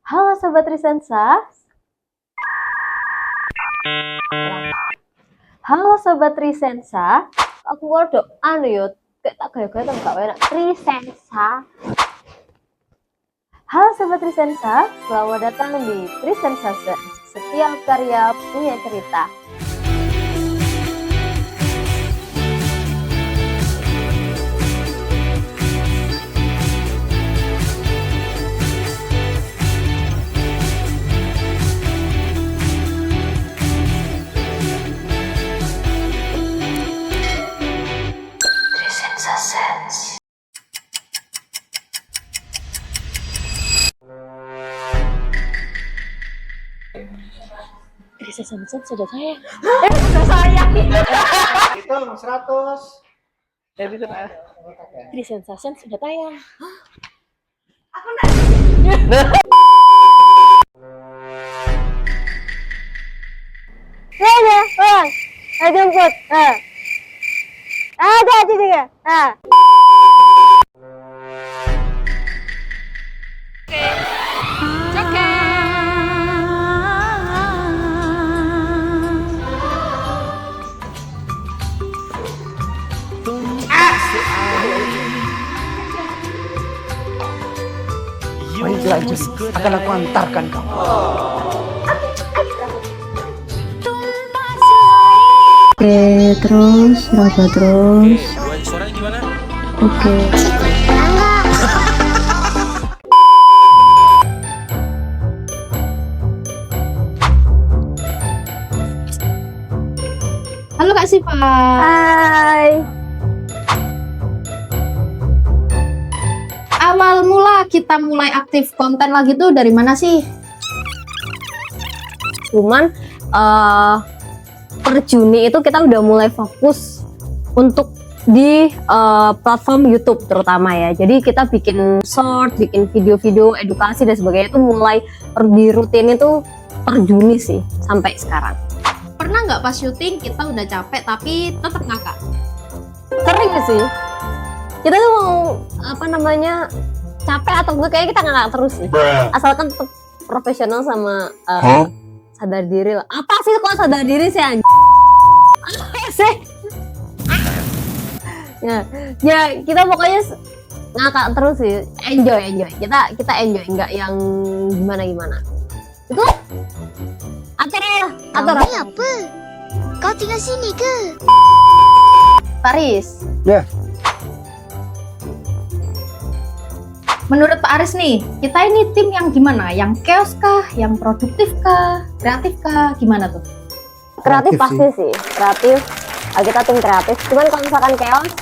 Halo Sobat Risensa. Halo Sobat Risensa. Aku ngordok yuk. Kayak tak gaya-gaya tapi gak enak. Risensa. Halo Sobat Risensa. Selamat datang di Risensa. Setiap karya punya cerita. Risensa sudah sayang. Sudah sayang. Hitung 100. Risensa sudah tayang. Aku enggak. Ya, Bang. Ayo jemput. Ada juga. Baiklah, Jus. Akan aku antarkan kamu. Oke, terus raba terus. Suaranya gimana? Oke. Halo Kak Siva. Hai. Awal mula kita mulai aktif konten lagi tuh dari mana sih? Cuman per Juni itu kita udah mulai fokus untuk di platform YouTube terutama ya. Jadi kita bikin short, bikin video-video edukasi dan sebagainya itu mulai di rutin itu per Juni sih sampai sekarang. Pernah nggak pas syuting kita udah capek tapi tetap ngakak? Sering sih. Kita tuh mau capek atau enggak kayaknya kita ngakak terus sih. Asalkan tetap profesional sama sadar diri lah. Apa sih kok sadar diri sih anjing? Apa sih? Ya kita pokoknya ngakak terus sih. Enjoy. Kita enjoy, enggak yang gimana. Itu atur. Ini apa? Kau tinggal sini ke? Paris. Ya. Menurut Pak Aris nih, kita ini tim yang gimana? Yang chaos kah? Yang produktif kah? Kreatif kah? Gimana tuh? Kreatif Kreatif pasti sih. Kreatif. Kita tim kreatif. Cuman kalau misalkan chaos,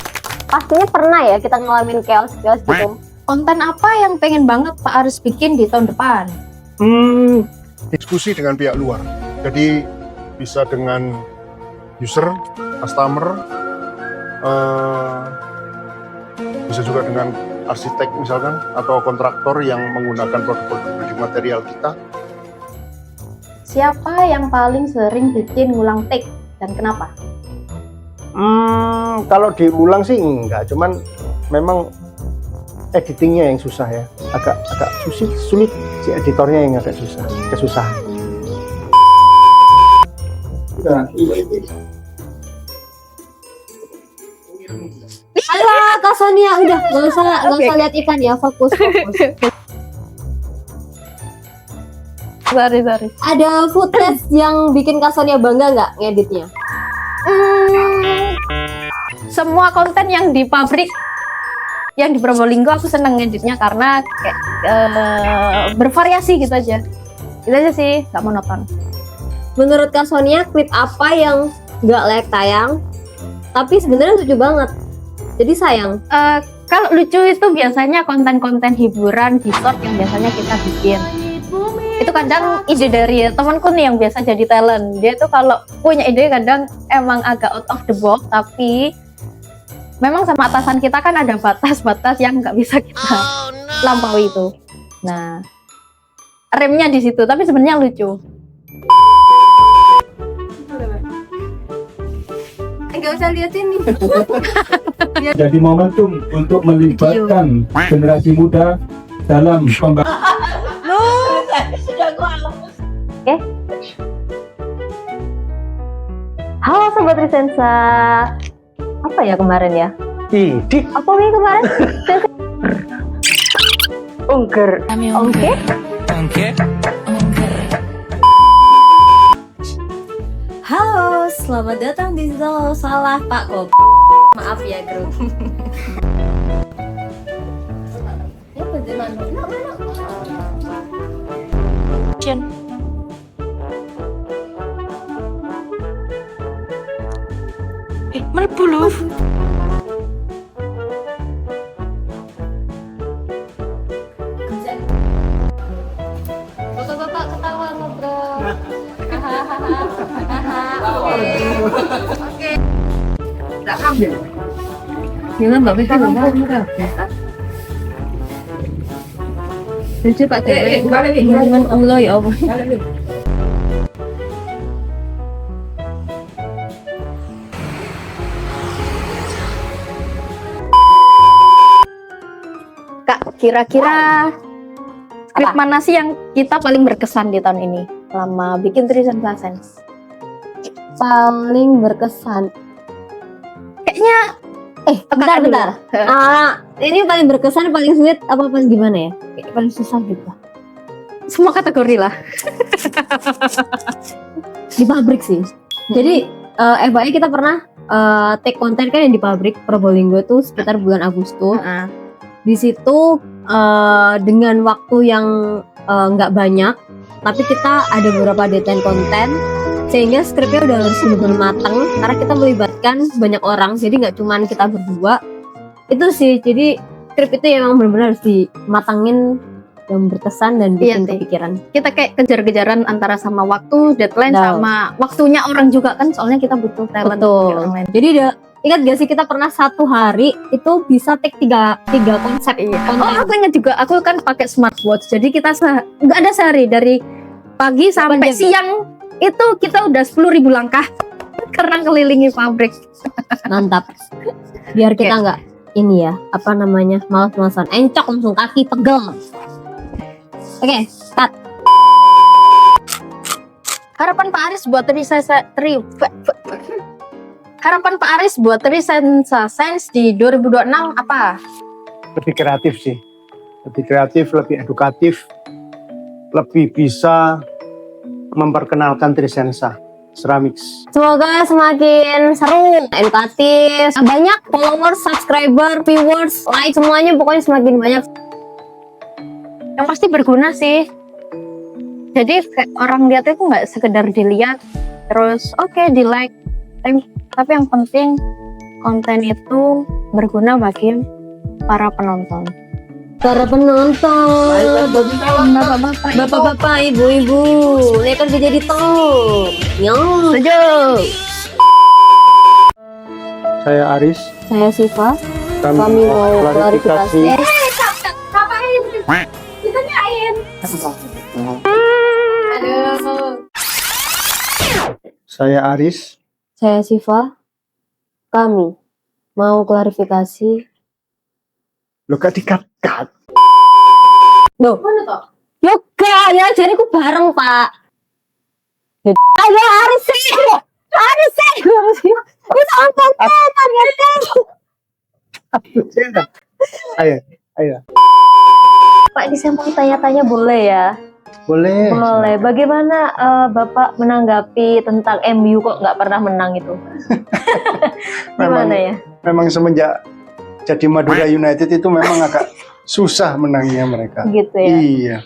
pastinya pernah ya kita ngalamin chaos gitu. Konten apa yang pengen banget Pak Aris bikin di tahun depan? Diskusi dengan pihak luar. Jadi bisa dengan user, customer, bisa juga dengan arsitek misalkan, atau kontraktor yang menggunakan produk-produk building material kita. Siapa yang paling sering bikin ngulang take dan kenapa? Kalau diulang sih enggak, cuman memang editingnya yang susah ya. Agak sulit si editornya yang agak kesusahan. Alah, Kak Sonia udah nggak usah lihat ikan ya, fokus. Sorry. Ada footage yang bikin Kak Sonia bangga nggak ngeditnya? Semua konten yang di pabrik, yang di Probolinggo aku seneng ngeditnya karena kayak bervariasi gitu aja. Itu aja sih, nggak monoton. Menurut Kak Sonia, klip apa yang nggak layak tayang, tapi sebenarnya lucu banget? Jadi sayang. Kalau lucu itu biasanya konten-konten hiburan di short yang biasanya kita bikin. Itu kadang ide dari temanku nih yang biasa jadi talent. Dia tuh kalau punya ide kadang emang agak out of the box, tapi memang sama atasan kita kan ada batas-batas yang nggak bisa kita lampaui itu. Nah, remnya di situ, tapi sebenarnya lucu. Enggak usah lihat ini. Jadi momentum untuk melibatkan generasi muda dalam pembangunan. Halo Sobat Risensa. Apa ya kemarin ya? Ih, Apa nih kemarin? Ungker. Oke. Halo, selamat datang di Solo Salah Pak Kop. Maaf ya, grup. Melebu loh. Bapak-bapak ketawa ngobrol. Jangan Mbak Vivi ngomong. Lucu Pak Dewi. Dengan Allah ya Allah. Kak, kira-kira skrip mana sih yang kita paling berkesan di tahun ini selama bikin Trisensa Sense? Paling berkesan. Kayaknya Bentar. Ini paling berkesan, paling sulit, apa paling gimana ya? Kayak paling susah gitu. semua kategori lah. Di pabrik sih. Jadi FYI kita pernah take konten kan yang di pabrik Probolinggo tuh sekitar bulan Agustus. Di situ dengan waktu yang nggak banyak, tapi kita ada beberapa deadline konten, sehingga skripnya udah harus benar-benar matang karena kita melibatkan banyak orang, jadi nggak cuman kita berdua. Itu sih, jadi skrip itu emang benar-benar harus dimatangin yang berkesan dan bikin kepikiran. Kita kayak kejar-kejaran antara sama waktu, deadline, Betul. sama waktunya orang juga kan, soalnya kita butuh talent Betul. orang lain. Jadi ingat gak sih kita pernah satu hari itu bisa take tiga konsep konten. Oh, aku ingat juga, aku kan pakai smartwatch, jadi kita nggak ada sehari, dari pagi sampai jam. siang itu kita udah 10.000 langkah karena kelilingi pabrik. Mantap. Biar kita nggak ini ya, apa namanya, malas-malasan, encok langsung kaki pegel. Oke, cut. Harapan Pak Aris buat Trisensa Sense di 2026 apa? lebih kreatif sih. Lebih kreatif, lebih edukatif, lebih bisa memperkenalkan Trisensa Ceramics. Semoga semakin seru, edukatif, banyak followers, subscriber, viewers, like, semuanya pokoknya semakin banyak. Yang pasti berguna sih. Jadi kayak orang lihat itu nggak sekedar dilihat terus oke, di like, tapi yang penting konten itu berguna bagi para penonton. Para penonton, bapak-bapak, ibu-ibu, lihat kan jadi top. Setuju. Saya Aris. Saya Siva. Kami Kami mau klarifikasi. Saya Aris. Saya Siva. Kami mau klarifikasi. Lo gak dikat-kat. Loh, yoga ya, jadi aku bareng Pak. Ayo Aris sih, aku tampang Ayo. Pak, ini saya mau tanya-tanya boleh ya? Boleh. Boleh. Bagaimana Bapak menanggapi tentang MU kok nggak pernah menang itu? Gimana ya? Memang semenjak jadi Madura United itu memang agak susah menangnya mereka. Gitu ya. Iya.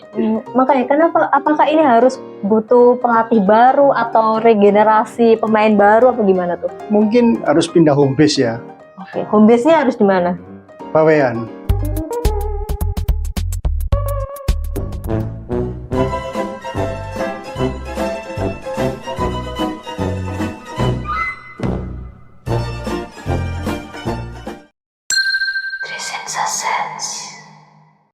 Makanya kenapa? Apakah ini harus butuh pelatih baru atau regenerasi pemain baru apa gimana tuh? Mungkin harus pindah home base ya. Oke, home base-nya harus di mana? Bawean.